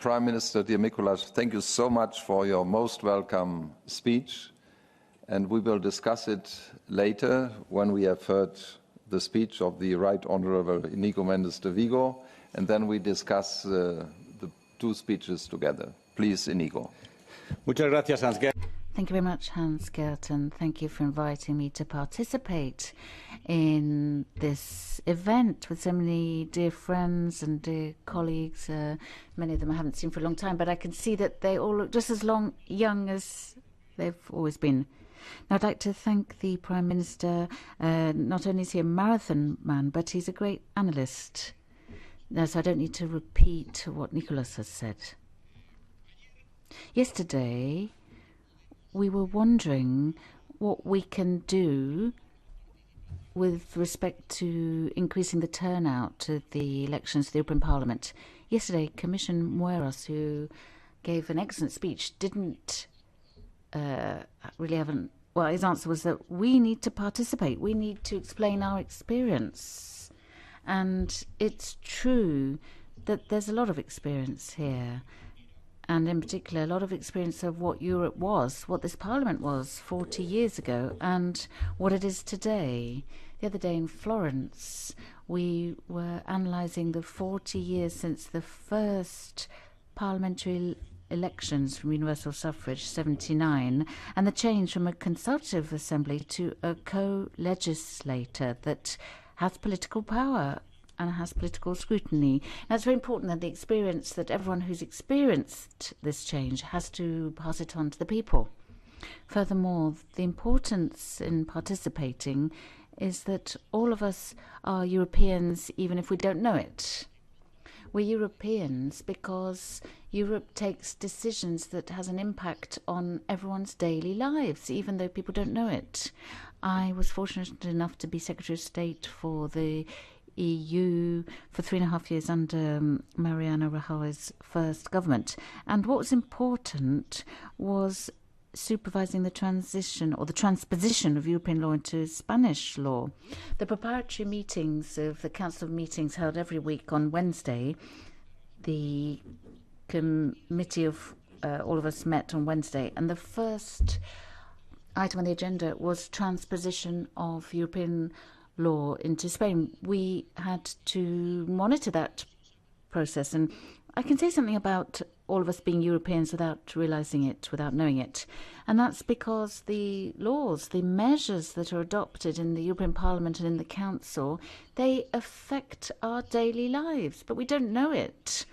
Prime Minister, dear Mikuláš, thank you so much for your most welcome speech. And we will discuss it later when we have heard the speech of the Right Honourable Inigo Mendez de Vigo, and then we discuss the two speeches together. Please, Inigo. Muchas gracias, Hans-Gert. Thank you very much, Hans-Gert, and thank you for inviting me to participate in this event with so many dear friends and dear colleagues. Many of them I haven't seen for a long time, but I can see that they all look just as young as they've always been. Now, I'd like to thank the Prime Minister. Not only is he a marathon man, but he's a great analyst. Now, so I don't need to repeat what Nicholas has said. Yesterday, we were wondering what we can do with respect to increasing the turnout to the elections to the European Parliament. Yesterday, Commissioner Moedas, who gave an excellent speech, didn't really have well, his answer was that we need to participate. We need to explain our experience. And it's true that there's a lot of experience here. And in particular, a lot of experience of what Europe was, what this Parliament was 40 years ago, and what it is today. The other day in Florence, we were analysing the 40 years since the first parliamentary elections from universal suffrage, 79, and the change from a consultative assembly to a co-legislator that has political power and has political scrutiny. Now, it's very important that the experience that everyone who's experienced this change has to pass it on to the people. Furthermore, the importance in participating is that all of us are Europeans, even if we don't know it. We're Europeans because Europe takes decisions that has an impact on everyone's daily lives, even though people don't know it. I was fortunate enough to be Secretary of State for the EU for 3.5 years under Mariano Rajoy's first government. And what was important was supervising the transition or the transposition of European law into Spanish law. The preparatory meetings of the Council of Meetings held every week on Wednesday. The committee of all of us met on Wednesday, and the first item on the agenda was transposition of European law into Spain. We had to monitor that process, and I can say something about all of us being Europeans without realising it, without knowing it. And that's because the laws, the measures that are adopted in the European Parliament and in the Council, they affect our daily lives, but we don't know it.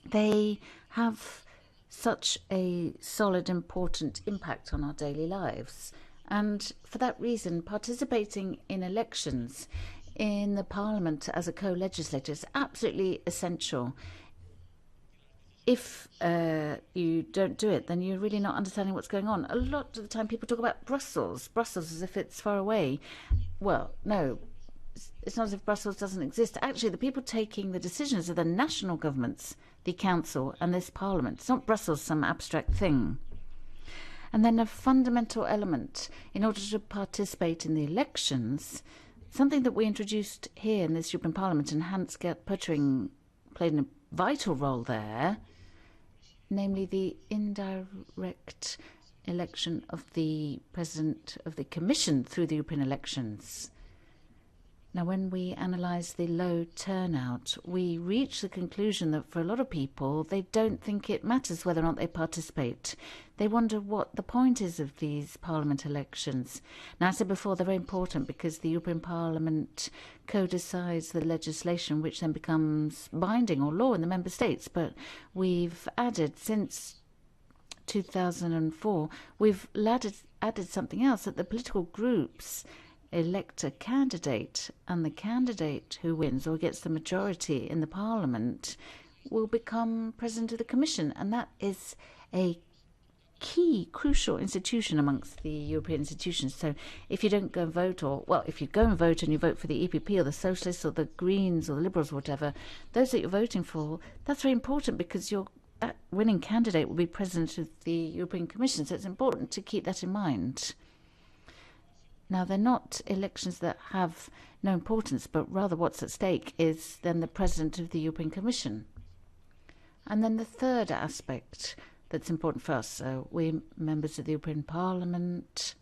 They have such a solid, important impact on our daily lives. And for that reason, participating in elections in the Parliament as a co-legislator is absolutely essential. If you don't do it, then you're really not understanding what's going on. A lot of the time people talk about Brussels as if it's far away. Well, no, it's not as if Brussels doesn't exist. Actually, the people taking the decisions are the national governments, the Council and this Parliament. It's not Brussels, some abstract thing. And then a fundamental element, in order to participate in the elections, something that we introduced here in this European Parliament, and Hans-Gert Pöttering played a vital role there, namely the indirect election of the President of the Commission through the European elections. Now, when we analyse the low turnout, we reach the conclusion that for a lot of people, they don't think it matters whether or not they participate. They wonder what the point is of these Parliament elections. Now, I said before, they're very important because the European Parliament co-decides the legislation, which then becomes binding or law in the member states. But we've added, since 2004, we've added something else, that the political groups elect a candidate, and the candidate who wins or gets the majority in the Parliament will become President of the Commission. And that is a key, crucial institution amongst the European institutions. So if you don't go and vote, or, well, if you go and vote and you vote for the EPP or the Socialists or the Greens or the Liberals or whatever, those that you're voting for, that's very important because that winning candidate will be President of the European Commission. So it's important to keep that in mind. Now, they're not elections that have no importance, but rather what's at stake is then the President of the European Commission. And then the third aspect that's important for us, we members of the European Parliament.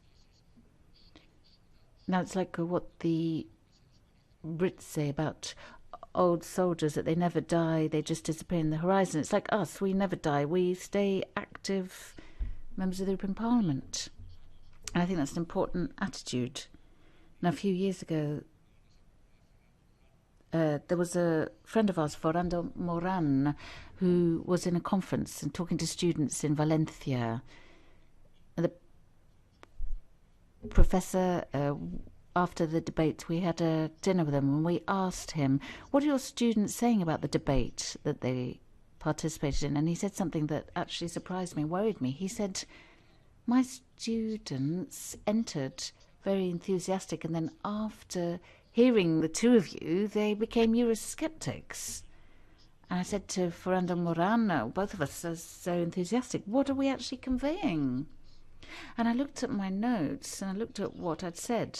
Now it's like what the Brits say about old soldiers, that they never die, they just disappear in the horizon. It's like us, we never die, we stay active members of the European Parliament. And I think that's an important attitude. Now, a few years ago, there was a friend of ours, Fernando Moran, who was in a conference and talking to students in Valencia. And the professor, after the debate, we had a dinner with him and we asked him, what are your students saying about the debate that they participated in? And he said something that actually surprised me, worried me. He said, my students entered very enthusiastic, and then after hearing the two of you, they became Eurosceptics. And I said to Fernando Morano, both of us are so enthusiastic, what are we actually conveying? And I looked at my notes and I looked at what I'd said.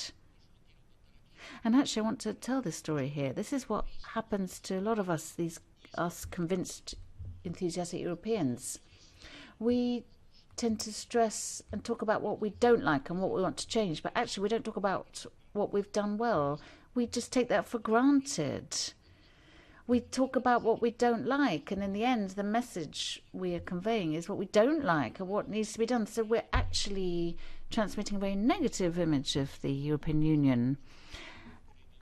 And actually I want to tell this story here. This is what happens to a lot of us, us convinced, enthusiastic Europeans. We tend to stress and talk about what we don't like and what we want to change, but actually we don't talk about what we've done well. We just take that for granted. We talk about what we don't like, and in the end the message we are conveying is what we don't like and what needs to be done. So we're actually transmitting a very negative image of the European Union.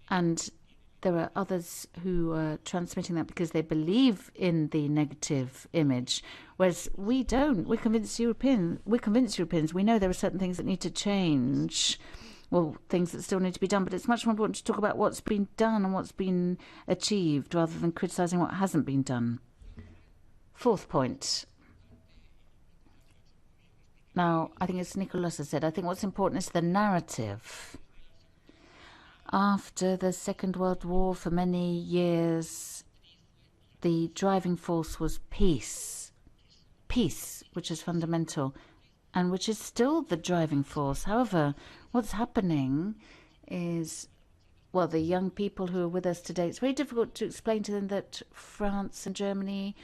And there are others who are transmitting that because they believe in the negative image, whereas we don't. We're convinced Europeans. We know there are certain things that need to change, well, things that still need to be done, but it's much more important to talk about what's been done and what's been achieved rather than criticising what hasn't been done. Fourth point. Now, I think as Nicolas has said, I think what's important is the narrative. After the Second World War, for many years, the driving force was peace. Peace, which is fundamental, and which is still the driving force. However, what's happening is, well, the young people who are with us today, it's very difficult to explain to them that France and Germany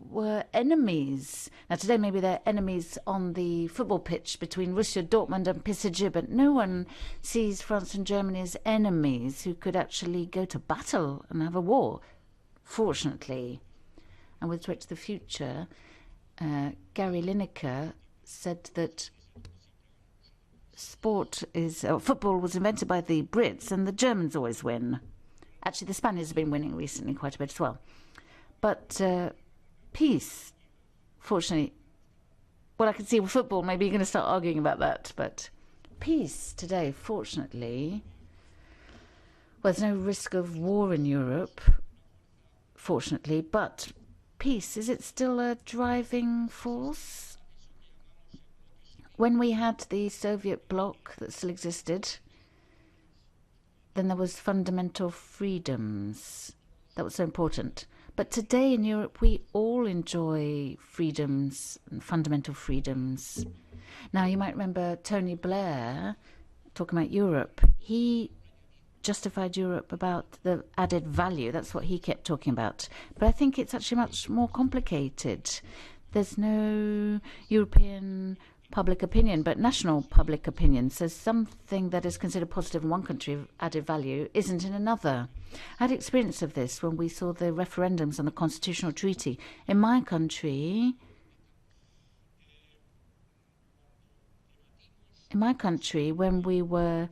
were enemies. Now, today maybe they're enemies on the football pitch between Borussia Dortmund and PSG, but no one sees France and Germany as enemies who could actually go to battle and have a war, fortunately. And with respect to the future, Gary Lineker said that football was invented by the Brits and the Germans always win. Actually, the Spaniards have been winning recently quite a bit as well. But peace, fortunately, well, I can see with football, maybe you're going to start arguing about that, but peace today, fortunately, well, there's no risk of war in Europe, fortunately, but peace, is it still a driving force? When we had the Soviet bloc that still existed, then there was fundamental freedoms. That was so important. But today in Europe, we all enjoy freedoms and fundamental freedoms. Now, you might remember Tony Blair talking about Europe. He justified Europe about the added value. That's what he kept talking about. But I think it's actually much more complicated. There's no European public opinion, but national public opinion. So something that is considered positive in one country, added value, isn't in another. I had experience of this when we saw the referendums on the constitutional treaty. In my country, when we were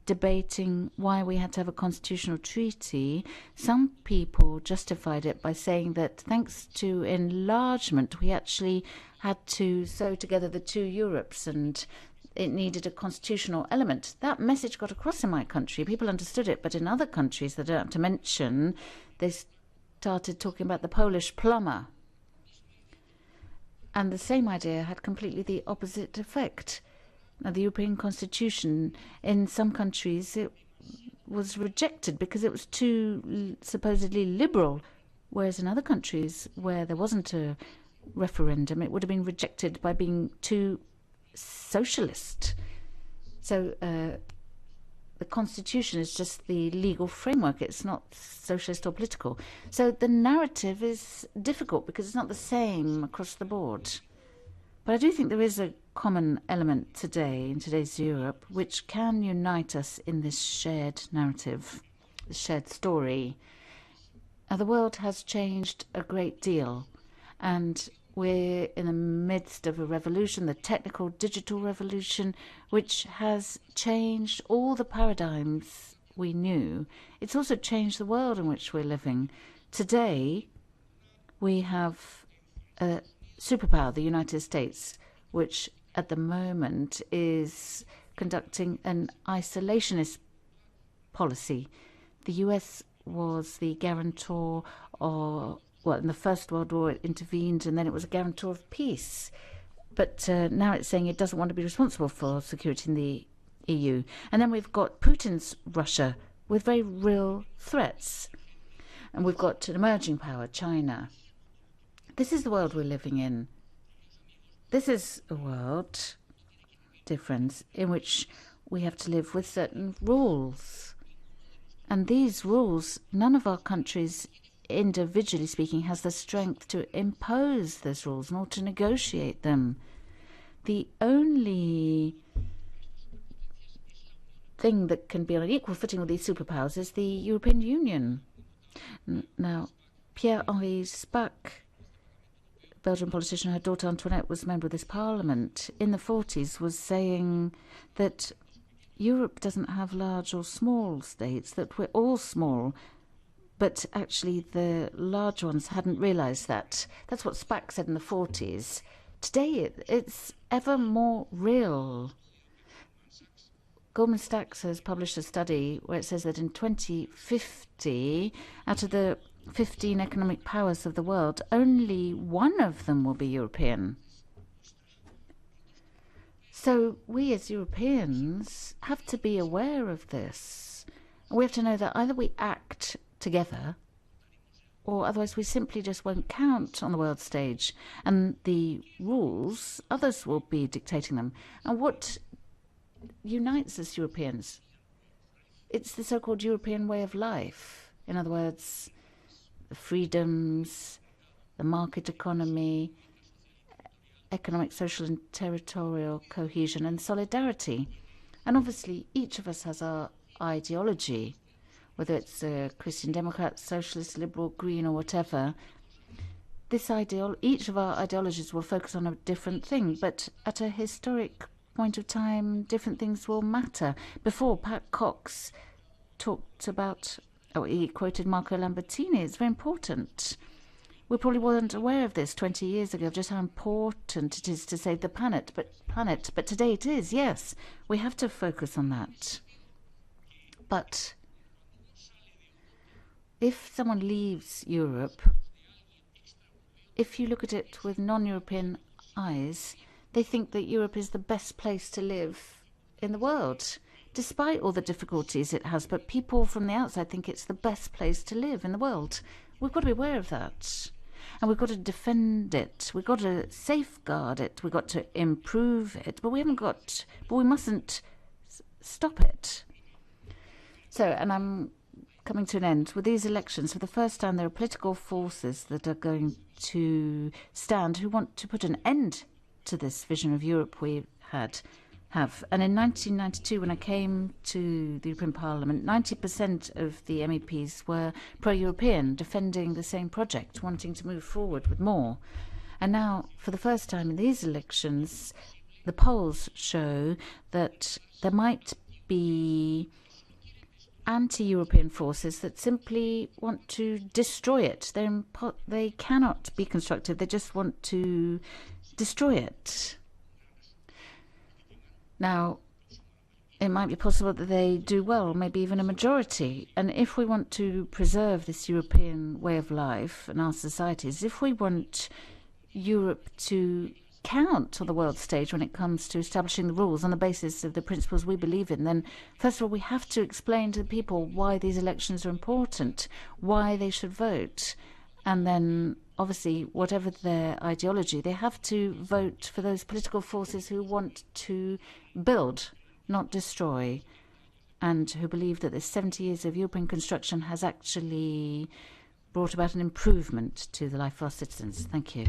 debating why we had to have a constitutional treaty, some people justified it by saying that thanks to enlargement, we actually had to sew together the two Europes and it needed a constitutional element. That message got across in my country. People understood it, but in other countries that I don't have to mention, they started talking about the Polish plumber. And the same idea had completely the opposite effect. Now, the European Constitution, in some countries, it was rejected because it was too supposedly liberal, whereas in other countries where there wasn't a referendum, it would have been rejected by being too socialist. So the constitution is just the legal framework. It's not socialist or political. So the narrative is difficult because it's not the same across the board. But I do think there is a common element today, in today's Europe, which can unite us in this shared narrative, this shared story. The world has changed a great deal, and we're in the midst of a revolution, the technical digital revolution, which has changed all the paradigms we knew. It's also changed the world in which we're living. Today, we have a superpower, the United States, which at the moment is conducting an isolationist policy. The US was the guarantor of, well, in the First World War it intervened, and then it was a guarantor of peace. But now it's saying it doesn't want to be responsible for security in the EU. And then we've got Putin's Russia with very real threats. And we've got an emerging power, China. This is the world we're living in. This is a world difference in which we have to live with certain rules. And these rules, none of our countries, individually speaking, has the strength to impose those rules nor to negotiate them. The only thing that can be on an equal footing with these superpowers is the European Union. Now, Pierre-Henri Spaak, Belgian politician, her daughter Antoinette was a member of this parliament in the 40s, was saying that Europe doesn't have large or small states, that we're all small, but actually the large ones hadn't realised that. That's what Spaak said in the 40s. Today it's ever more real. Goldman Sachs has published a study where it says that in 2050, out of the 15 economic powers of the world, only one of them will be European. So we as Europeans have to be aware of this. We have to know that either we act together or otherwise we simply just won't count on the world stage. And the rules, others will be dictating them. And what unites us Europeans? It's the so-called European way of life. In other words, the freedoms, the market economy, economic, social and territorial cohesion and solidarity. And obviously each of us has our ideology, whether it's a Christian Democrat, socialist, liberal, green or whatever. Each of our ideologies will focus on a different thing, but at a historic point of time, different things will matter. Before, Pat Cox talked about, he quoted Marco Lambertini. It's very important. We probably weren't aware of this 20 years ago, just how important it is to save the planet. But today it is, yes. We have to focus on that. But if someone leaves Europe, if you look at it with non-European eyes, they think that Europe is the best place to live in the world, despite all the difficulties it has. But people from the outside think it's the best place to live in the world. We've got to be aware of that. And we've got to defend it. We've got to safeguard it. We've got to improve it. But we mustn't stop it. So, and I'm coming to an end. With these elections, for the first time, there are political forces that are going to stand who want to put an end to this vision of Europe we have. And in 1992, when I came to the European Parliament, 90% of the MEPs were pro-European, defending the same project, wanting to move forward with more. And now, for the first time in these elections, the polls show that there might be anti-European forces that simply want to destroy it. They cannot be constructive. They just want to destroy it. Now, it might be possible that they do well, maybe even a majority. And if we want to preserve this European way of life in our societies, if we want Europe to count on the world stage when it comes to establishing the rules on the basis of the principles we believe in, then first of all we have to explain to the people why these elections are important, why they should vote. And then obviously whatever their ideology, they have to vote for those political forces who want to build, not destroy. and who believe that the 70 years of European construction has actually brought about an improvement to the life of our citizens. Thank you.